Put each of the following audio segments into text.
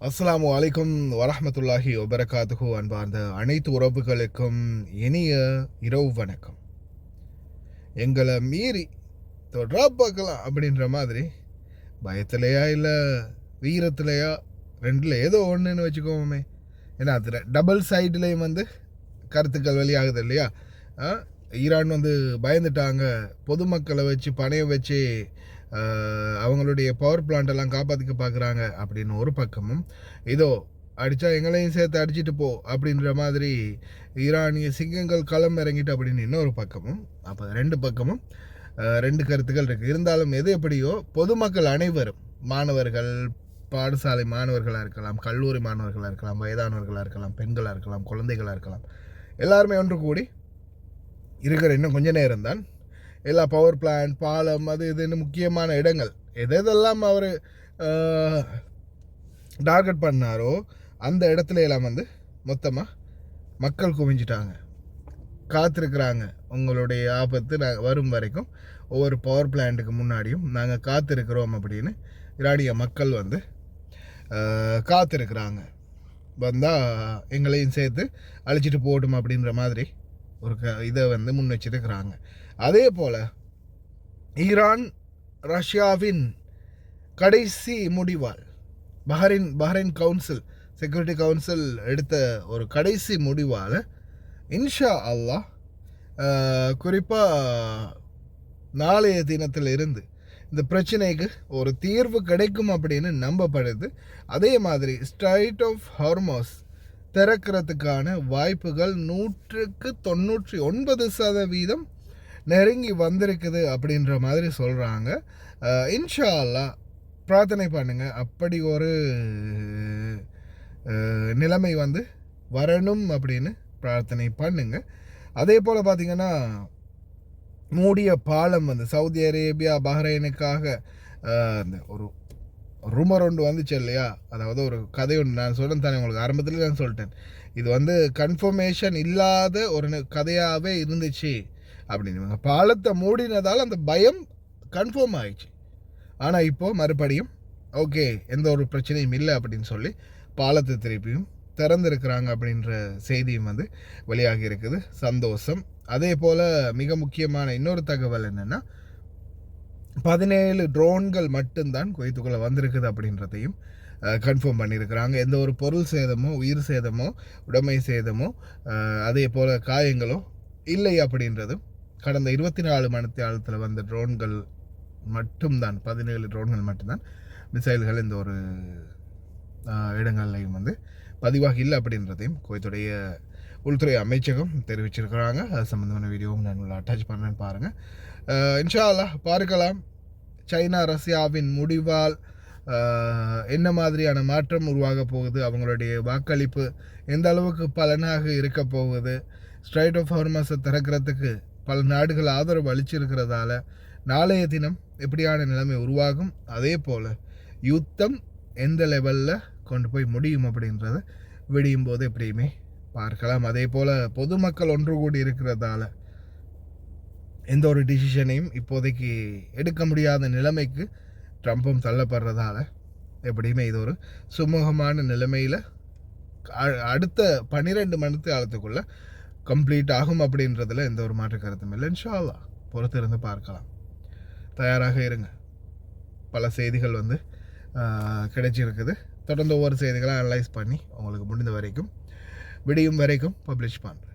அஸ்ஸலாமு அலைக்கும் வரஹ்மத்துல்லாஹி வபரகாத்துஹு. அன்பார்ந்த அனைத்து உறவுகளுக்கும் இனிய இரவு வணக்கம். எங்களை மீறி தொடரா பார்க்கலாம் அப்படின்ற மாதிரி பயத்திலையா இல்லை வீரத்திலையா ரெண்டில் ஏதோ ஒன்றுன்னு வச்சுக்கோமே. ஏன்னா அது டபுள் சைட்லேயும் கருத்துக்கள் வெளியாகுது இல்லையா. ஈரான் பயந்துட்டாங்க, பொதுமக்களை வச்சு பணைய வச்சு அவங்களுடைய பவர் பிளான்ட்டெல்லாம் காப்பாற்றிக்க பார்க்குறாங்க அப்படின்னு ஒரு பக்கமும், இதோ அடித்தா எங்களையும் சேர்த்து அடிச்சுட்டு போ அப்படின்ற மாதிரி ஈரானிய சிங்கங்கள் களம் இறங்கிட்டு அப்படின்னு இன்னொரு பக்கமும். அப்போ ரெண்டு பக்கமும் ரெண்டு கருத்துக்கள் இருக்குது. இருந்தாலும் எது எப்படியோ பொதுமக்கள் அனைவரும், மாணவர்கள், பாடசாலை மாணவர்களாக இருக்கலாம், கல்லூரி மாணவர்களாக இருக்கலாம், வயதானவர்களாக இருக்கலாம், பெண்களாக இருக்கலாம், குழந்தைகளாக இருக்கலாம், எல்லாருமே ஒன்று கூடி இருக்கிற இன்னும் கொஞ்ச நேரம்தான் எல்லா பவர் பிளான்ட், பாலம், அது இதுன்னு முக்கியமான இடங்கள் எதெல்லாம் அவர் டார்கெட் பண்ணாரோ அந்த இடத்துல எல்லாம் மொத்தமாக மக்கள் குவிஞ்சிட்டாங்க, காத்திருக்கிறாங்க. உங்களுடைய ஆபத்து வரும் வரைக்கும் ஒவ்வொரு பவர் பிளான்ட்டுக்கு முன்னாடியும் நாங்கள் காத்திருக்கிறோம் அப்படின்னு ஈரானிய மக்கள் காத்திருக்கிறாங்க. வந்தால் எங்களையும் சேர்த்து அழிச்சிட்டு போகட்டும் அப்படின்ற மாதிரி ஒரு இதை முன் வச்சிருக்கிறாங்க. அதே போல் ஈரான் ரஷ்யாவின் கடைசி முடிவால் பஹ்ரைன் கவுன்சில், செக்யூரிட்டி கவுன்சில் எடுத்த ஒரு கடைசி முடிவால் இன்ஷா அல்லாஹ் குறிப்பாக நாளைய தினத்தில் இருந்து இந்த பிரச்சனைக்கு ஒரு தீர்வு கிடைக்கும் அப்படின்னு நம்பப்படுது. அதே மாதிரி ஸ்ட்ரைட் ஆஃப் ஹார்மோஸ் திறக்கிறதுக்கான வாய்ப்புகள் 99% நெருங்கி வந்திருக்குது அப்படின்ற மாதிரி சொல்கிறாங்க. இன்ஷா அல்லாஹ் பிரார்த்தனை பண்ணுங்கள், அப்படி ஒரு நிலைமை வரணும் அப்படின்னு பிரார்த்தனை பண்ணுங்க. அதே போல் பார்த்திங்கன்னா, மூடிய பாலம் சவுதி அரேபியா பஹ்ரைனுக்காக அந்த ஒரு ரூமர் ஒன்று வந்துச்சு இல்லையா. அதாவது ஒரு கதை ஒன்று நான் சொல்கிறேன் தானே உங்களுக்கு, ஆரம்பத்தில் நான் சொல்லிட்டேன். இது கன்ஃபர்மேஷன் இல்லாத ஒரு கதையாகவே இருந்துச்சு அப்படின்னு. பாலத்தை மூடினதால் அந்த பயம் கன்ஃபார்ம் ஆயிடுச்சு. ஆனால் இப்போது மறுபடியும் ஓகே, எந்த ஒரு பிரச்சனையும் இல்லை அப்படின்னு சொல்லி பாலத்தை திருப்பியும் திறந்திருக்கிறாங்க அப்படின்ற செய்தியும் வெளியாகி இருக்குது. சந்தோஷம். அதே போல் மிக முக்கியமான இன்னொரு தகவல் என்னென்னா, 17 ட்ரோன்கள் மட்டும்தான் குவைத்துக்குள்ளே வந்திருக்குது அப்படின்றதையும் கன்ஃபார்ம் பண்ணியிருக்கிறாங்க. எந்த ஒரு பொருள் சேதமோ, உயிர் சேதமோ, உடைமை சேதமோ, அதே போல் காயங்களோ இல்லை அப்படின்றதும் கடந்த 24 மணி நேரத்தில் வந்த ட்ரோன்கள் மட்டும்தான், 17 ட்ரோன்கள் மட்டும்தான் மிசைல்கள் இந்த ஒரு இடங்கள்லையும் பதிவாகி இல்லை அப்படின்றதையும் குவைத்துடைய உள்துறை அமைச்சகம் தெரிவிச்சிருக்கிறாங்க. அது சம்மந்தமான வீடியோவும் நான் அட்டாச் பண்ணுறேன்னு பாருங்கள். இன்ஷா அல்லாஹ் பார்க்கலாம். சைனா ரஷ்யாவின் முடிவால் என்ன மாதிரியான மாற்றம் உருவாக போகுது, அவங்களுடைய வாக்களிப்பு எந்த அளவுக்கு பலனாக இருக்க போகுது, ஸ்ட்ரைட் ஆஃப் ஹார்மஸை திறக்கிறதுக்கு பல நாடுகள் ஆதரவு அளிச்சிருக்கிறதால நாளைய தினம் எப்படியான நிலைமை உருவாகும், அதே போல் யுத்தம் எந்த லெவலில் கொண்டு போய் முடியும் அப்படின்றத விடியும் போது எப்படியுமே பார்க்கலாம். அதே போல் பொதுமக்கள் ஒன்று கூடி இருக்கிறதால எந்த ஒரு டிசிஷனையும் இப்போதைக்கு எடுக்க முடியாத நிலைமைக்கு ட்ரம்ப்பும் தள்ளப்படுறதால எப்படியுமே இது ஒரு சுமூகமான நிலைமையில் அடுத்த 12 மணி காலத்துக்குள்ளே கம்ப்ளீட் ஆகும் அப்படின்றதுல எந்த ஒரு மாற்று கருத்தும் இல்லை. இன்ஷா அல்லாஹ் பொறுத்திருந்து பார்க்கலாம். தயாராக இருங்க. பல செய்திகள் கிடைச்சிருக்குது. தொடர்ந்து ஒவ்வொரு செய்திகளாக அனலைஸ் பண்ணி உங்களுக்கு முடிந்த வரைக்கும் விடியும் வரைக்கும் பப்ளிஷ் பண்ணுறேன்.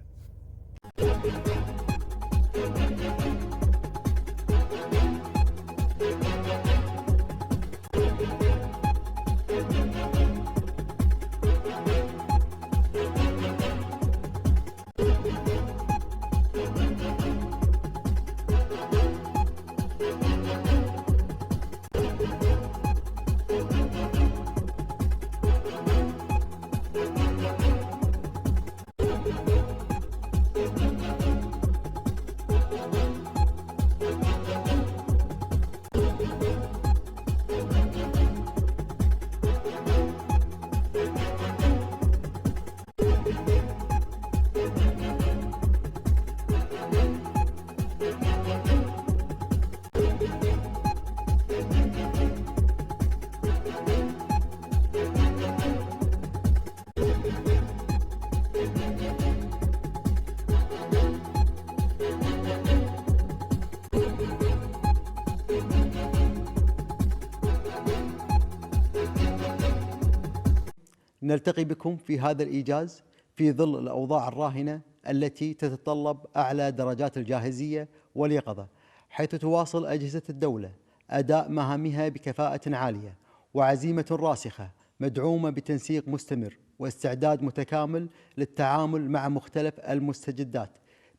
نلتقي بكم في هذا الإيجاز في ظل الأوضاع الراهنة التي تتطلب أعلى درجات الجاهزية واليقظة، حيث تواصل أجهزة الدولة أداء مهامها بكفاءة عالية وعزيمة راسخة مدعومة بتنسيق مستمر واستعداد متكامل للتعامل مع مختلف المستجدات،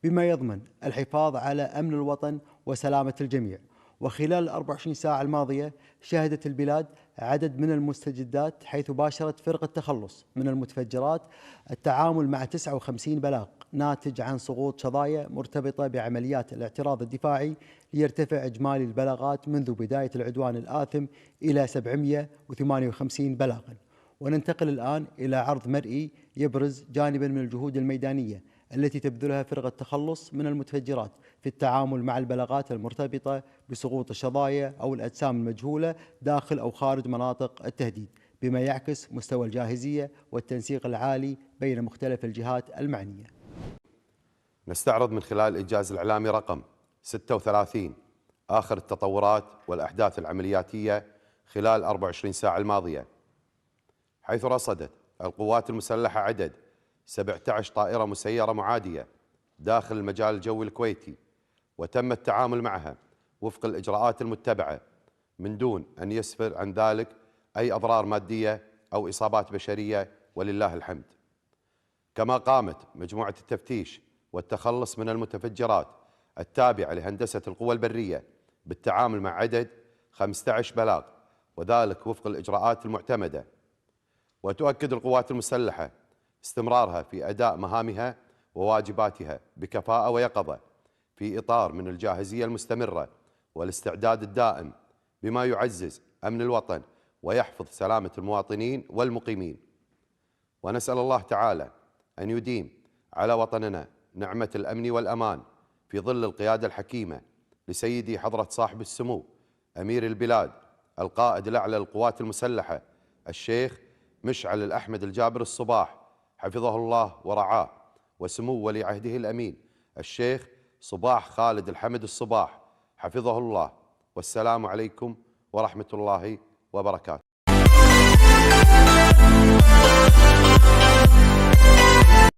بما يضمن الحفاظ على أمن الوطن وسلامة الجميع. وخلال 24 ساعة الماضية شهدت البلاد عدد من المستجدات، حيث باشرت فرقة تخلص من المتفجرات التعامل مع 59 بلاغ ناتج عن سقوط شظايا مرتبطة بعمليات الاعتراض الدفاعي، ليرتفع إجمالي البلاغات منذ بداية العدوان الآثم إلى 758 بلاغا. وننتقل الآن إلى عرض مرئي يبرز جانبا من الجهود الميدانية التي تبذلها فرقة تخلص من المتفجرات في التعامل مع البلاغات المرتبطة بسقوط الشظايا أو الأجسام المجهولة داخل أو خارج مناطق التهديد، بما يعكس مستوى الجاهزية والتنسيق العالي بين مختلف الجهات المعنية. نستعرض من خلال الإنجاز الإعلامي رقم 36 آخر التطورات والأحداث العملياتية خلال 24 ساعة الماضية، حيث رصدت القوات المسلحة عدد 17 طائرة مسيرة معادية داخل المجال الجوي الكويتي، وتم التعامل معها وفق الإجراءات المتبعة من دون أن يسفر عن ذلك أي أضرار مادية أو إصابات بشرية، ولله الحمد. كما قامت مجموعة التفتيش والتخلص من المتفجرات التابعة لهندسة القوى البرية بالتعامل مع عدد 15 بلاغ، وذلك وفق الإجراءات المعتمدة. وتؤكد القوات المسلحة استمرارها في أداء مهامها وواجباتها بكفاءة ويقظة في إطار من الجاهزية المستمرة والاستعداد الدائم، بما يعزز أمن الوطن ويحفظ سلامة المواطنين والمقيمين. ونسأل الله تعالى أن يديم على وطننا نعمة الأمن والأمان في ظل القيادة الحكيمة لسيدي حضرة صاحب السمو أمير البلاد القائد الأعلى للقوات المسلحة الشيخ مشعل الأحمد الجابر الصباح حفظه الله ورعاه، وسمو ولي عهده الأمين الشيخ صباح خالد الحمد الصباح حفظه الله. والسلام عليكم ورحمة الله وبركاته.